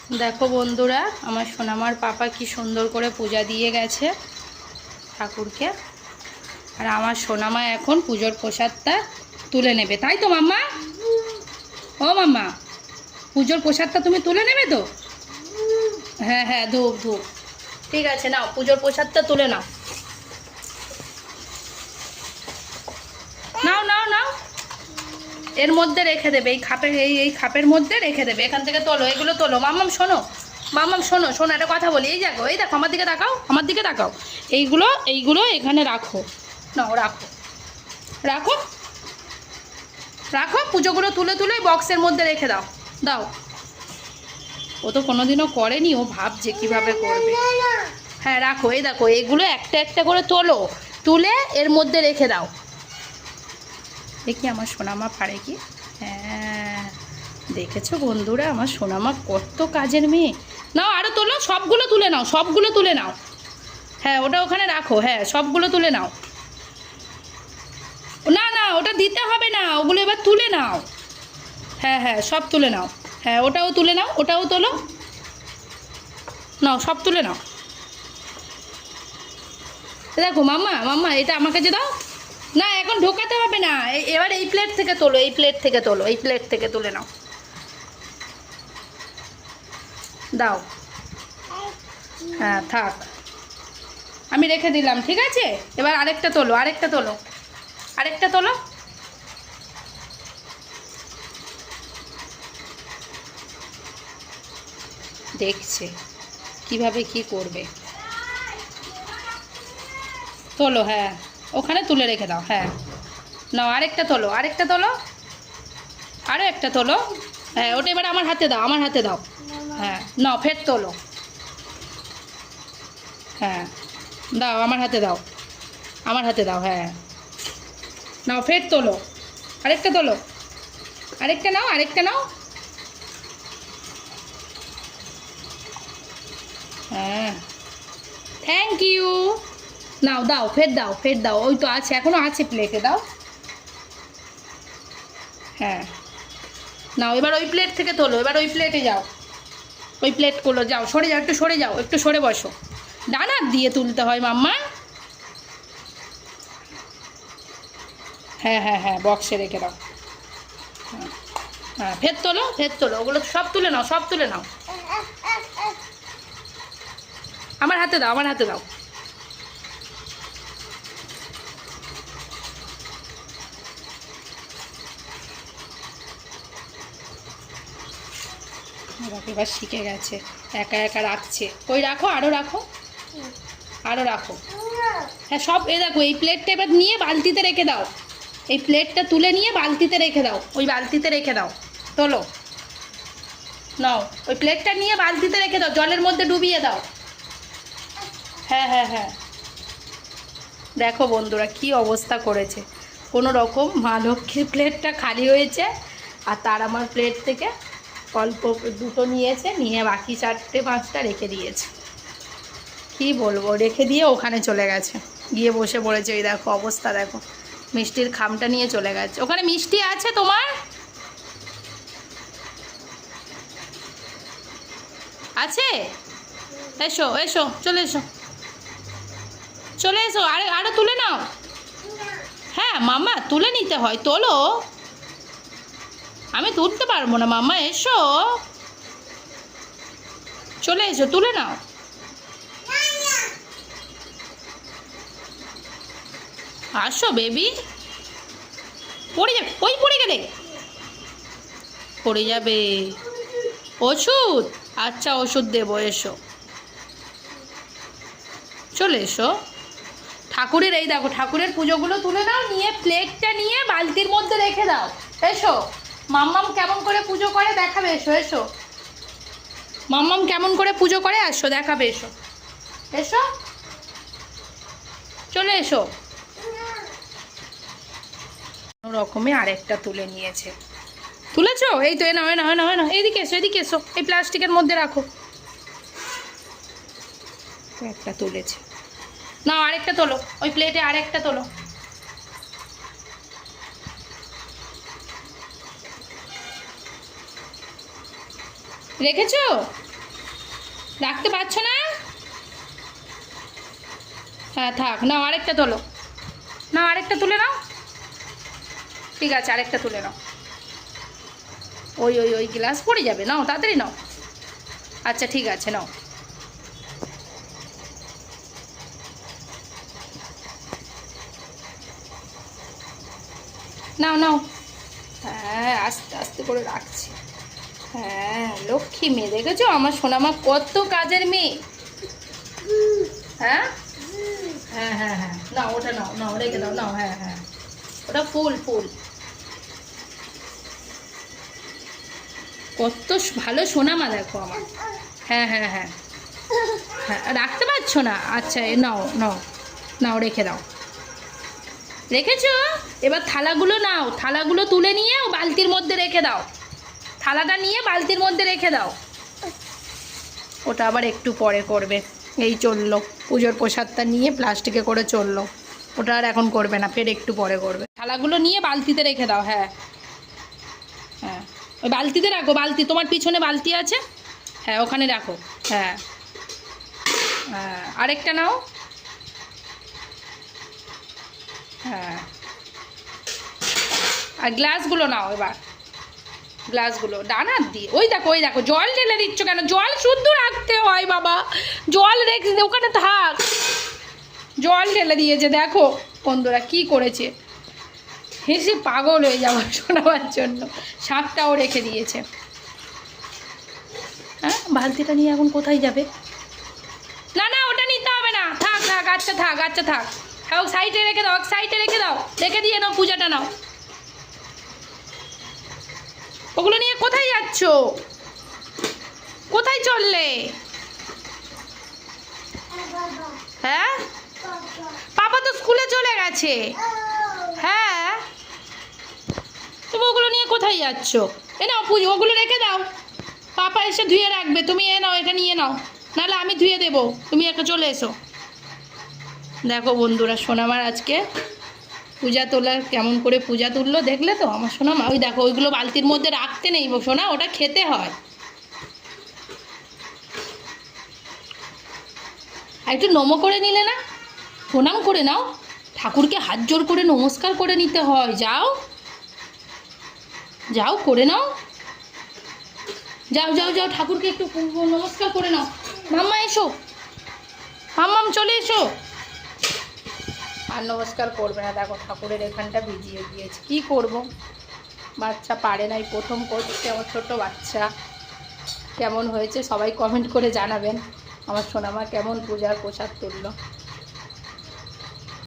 দেখো বন্ধুরা, আমার সোনামার পাপা কি সুন্দর করে পূজা দিয়ে গেছে ঠাকুরকে। আর আমার সোনামা এখন পুজোর প্রসাদটা তুলে নেবে, তাই তো মাম্মা? ও মাম্মা, পুজোর প্রসাদটা তুমি তুলে নেবে তো? হ্যাঁ হ্যাঁ, ধূপ ধূপ। ঠিক আছে, নাও পুজোর প্রসাদটা তুলে নাও। নাও নাও নাও, এর মধ্যে রেখে দেবে, এই খাপের এই খাপের মধ্যে রেখে দেবে। এখান থেকে তোলো, এগুলো তোলো। মাম্মাম শোনো, মাম্মাম শোনো শোনো, একটা কথা বলি। এই দেখো, এই দেখো, আমার দিকে তাকাও, আমার দিকে তাকাও। এইগুলো এইগুলো এখানে রাখো। নাও রাখো রাখো রাখো, পুজোগুলো তুলে তুলে বক্সের মধ্যে রেখে দাও। দাও। ও তো কোনোদিনও করেনি, ও ভাবছে কিভাবে করবে। হ্যাঁ রাখো, এই দেখো, এগুলো একটা একটা করে তোলো, তুলে এর মধ্যে রেখে দাও। দেখি আমার সোনামা পারে কি। হ্যাঁ, দেখেছো বন্ধুরা, আমার সোনামা কত কাজের মেয়ে। নাও আরও তোলো, সবগুলো তুলে নাও, সবগুলো তুলে নাও। হ্যাঁ, ওটা ওখানে রাখো। হ্যাঁ, সবগুলো তুলে নাও। না না, ওটা দিতে হবে না, ওগুলো এবার তুলে নাও। হ্যাঁ হ্যাঁ, সব তুলে নাও। হ্যাঁ, ওটাও তুলে নাও, ওটাও তোলো। নাও, সব তুলে নাও। দেখো মাম্মা, মাম্মা এটা আমার কাছে দাও। না, এখন ঢোকাতে হবে না, এবার এই প্লেট থেকে তোলো, এই প্লেট থেকে তোলো, এই প্লেট থেকে তুলে নাও। দাও। হ্যাঁ থাক, আমি রেখে দিলাম, ঠিক আছে। এবার আরেকটা তোলো, আরেকটা তোলো, আরেকটা তোলো। দেখছে কিভাবে কি করবে। তোলো, হ্যাঁ ওখানে তুলে রেখে দাও। হ্যাঁ, নাও আরেকটা তোলো, আরেকটা তোলো, আরও একটা তোলো। হ্যাঁ, ওটা এবার আমার হাতে দাও, আমার হাতে দাও। হ্যাঁ, নাও ফের তোলো। হ্যাঁ, দাও আমার হাতে দাও, আমার হাতে দাও। হ্যাঁ, নাও ফের তোলো, আরেকটা তোলো, আরেকটা নাও, আরেকটা নাও। হ্যাঁ, থ্যাংক ইউ। নাও, দাও ফের দাও, ফের দাও, ওই তো আছে, এখনও আছে প্লেটে, দাও। হ্যাঁ, নাও এবার ওই প্লেট থেকে তোলো, এবার ওই প্লেটে যাও, ওই প্লেটগুলো যাও, সরে যাও, একটু সরে যাও, একটু সরে বসো। ডানা দিয়ে তুলতে হয় মাম্মা। হ্যাঁ হ্যাঁ হ্যাঁ, বক্সে রেখে দাও। হ্যাঁ হ্যাঁ, ফের তোলো, ফের তোলো, ওগুলো সব তুলে নাও, সব তুলে নাও। আমার হাতে দাও, আমার হাতে দাও। এবার শিখে গেছে, একা একা রাখছে। ওই রাখো, আরও রাখো, আরও রাখো। হ্যাঁ সব, এ দেখো, এই প্লেটটা এবার নিয়ে বালতিতে রেখে দাও। এই প্লেটটা তুলে নিয়ে বালতিতে রেখে দাও, ওই বালতিতে রেখে দাও। তোলো, নাও ওই প্লেটটা নিয়ে বালতিতে রেখে দাও, জলের মধ্যে ডুবিয়ে দাও। হ্যাঁ হ্যাঁ হ্যাঁ, দেখো বন্ধুরা কি অবস্থা করেছে। কোনো রকম মা লক্ষ্মীর প্লেটটা খালি হয়েছে, আর তার আমার প্লেট থেকে অল্প দুটো নিয়েছে, নিয়ে বাকি চারটে পাঁচটা রেখে দিয়েছে। কি বলবো, রেখে দিয়ে ওখানে চলে গেছে, গিয়ে বসে পড়েছে। এই দেখো অবস্থা, দেখো মিষ্টির খামটা নিয়ে চলে গেছে। ওখানে মিষ্টি আছে তোমার? আছে? এসো এসো, চলে এসো, চলে এসো, আরও তুলে নাও। হ্যাঁ মাম্মা, তুলে নিতে হয়, তোলো। আমি তুলতে পারবো না মাম্মা, এসো, চলে এসো, তুলে নাও। আসো বেবি, পড়ে যাবে, ওই পড়ে গেলে পড়ে যাবে। ওষুধ, আচ্ছা ওষুধ দেবো, এসো, চলে এসো। ঠাকুরের, এই দেখো, ঠাকুরের পুজোগুলো তুলে নাও, নিয়ে প্লেটটা নিয়ে বালতির মধ্যে রেখে দাও। এসো, মাম্মাম কেমন করে পুজো করে দেখাবে, এসো এসো। মাম্মাম কেমন করে পুজো করে আসো, দেখাবে, এসো এসো, চলে এসো। কোনো রকমে আরেকটা তুলে নিয়েছে। তুলেছো? এই তো, এ নাও, এ নাও, এ নাও, এ নাও, এইদিকে এসো, এদিকে এসো, এই প্লাস্টিকের মধ্যে রাখো। একটা তুলেছে, নাও আরেকটা তোলো, ওই প্লেটে আরেকটা তোলো। রেখেছো? রাখতে পারছো না? হ্যাঁ থাক, নাও আরেকটা তোলো, নাও আরেকটা তুলে নাও। ঠিক আছে, আরেকটা তুলে নাও। ওই ওই ওই গ্লাস পড়ে যাবে, নাও তাড়াতাড়ি নাও। আচ্ছা ঠিক আছে, নাও। নাও নাও। হ্যাঁ আস্তে আস্তে করে রাখছি। হ্যাঁ লক্ষ্মী মেয়ে, দেখেছো আমার সোনামা কত কাজের মেয়ে। হ্যাঁ হ্যাঁ হ্যাঁ হ্যাঁ, নাও ওটা নাও, নাও রেখে দাও, নাও। হ্যাঁ হ্যাঁ, ওটা ফুল ফুল। কত ভালো সোনামা দেখো আমার। হ্যাঁ হ্যাঁ হ্যাঁ হ্যাঁ, রাখতে পারছো না? আচ্ছা নাও নাও, নাও রেখে দাও। রেখেছো? এবার থালাগুলো নাও, থালাগুলো তুলে নিয়ে বালতির মধ্যে রেখে দাও। থালাটা নিয়ে বালতির মধ্যে রেখে দাও। ওটা আবার একটু পরে করবে। এই চললো পুজোর প্রসাদটা নিয়ে প্লাস্টিকে করে চললো, ওটা আর এখন করবে না, ফের একটু পরে করবে। থালাগুলো নিয়ে বালতিতে রেখে দাও। হ্যাঁ হ্যাঁ, ওই বালতিতে রাখো, বালতি তোমার পিছনে বালতি আছে, হ্যাঁ ওখানে রাখো। হ্যাঁ হ্যাঁ, আরেকটা নাও। হ্যাঁ, আর গ্লাসগুলো নাও এবার, গ্লাসগুলো ডান হাত দিয়ে। ওই দেখো ওই দেখো, জল ঢেলে দিচ্ছ কেন? জল শুদ্ধ রাখতে হয় বাবা, জল রেখে ওখানে থাক। জল ঢেলে দিয়েছে, দেখো বন্ধুরা কি করেছে। হেসে পাগল হয়ে যাওয়া শোনাবার জন্য। শাকটাও রেখে দিয়েছে। হ্যাঁ, বালতিটা নিয়ে এখন কোথায় যাবে? না না, ওটা নিতে হবে না, থাক থাক। আচ্ছা থাক, আচ্ছা থাক। হ্যাঁ, সাইডে রেখে দাও, সাইডে রেখে দাও, রেখে দিয়ে নাও, পূজাটা নাও। ওগুলো নিয়ে কোথায় যাচ্ছ? কোথায় চললে? হ্যাঁ, পাপা তো স্কুলে চলে গেছে। হ্যাঁ, তুমি ওগুলো নিয়ে কোথায় যাচ্ছ? এ নাও পুজো, ওগুলো রেখে দাও, পাপা এসে ধুয়ে রাখবে। তুমি এ নাও, এটা নিয়ে নাও, নাহলে আমি ধুয়ে দেবো, তুমি একটা চলে এসো। দেখো বন্ধুরা, সোনামার আজকে পূজা তোলার কেমন করে পূজা তুললো দেখলে তো আমার সোনামা। ওই দেখো, ওইগুলো বালতির মধ্যে রাখতে নেই সোনা, ওটা খেতে হয়। আর একটু নমো করে নিলে না, প্রণাম করে নাও, ঠাকুরকে হাত জোর করে নমস্কার করে নিতে হয়। যাও যাও, করে নাও, যাও যাও যাও, ঠাকুরকে একটু নমস্কার করে নাও। মাম্মা এসো, মাম্মাম চলে এসো। আর নমস্কার করবে না, দেখো ঠাকুরের এখানটা ভিজিয়ে গিয়েছে। কি করব, বাচ্চা পারে নাই, প্রথম করছে আমার ছোট বাচ্চা। কেমন হয়েছে সবাই কমেন্ট করে জানাবেন আমার সোনামা কেমন পূজার প্রসাদ তুললো।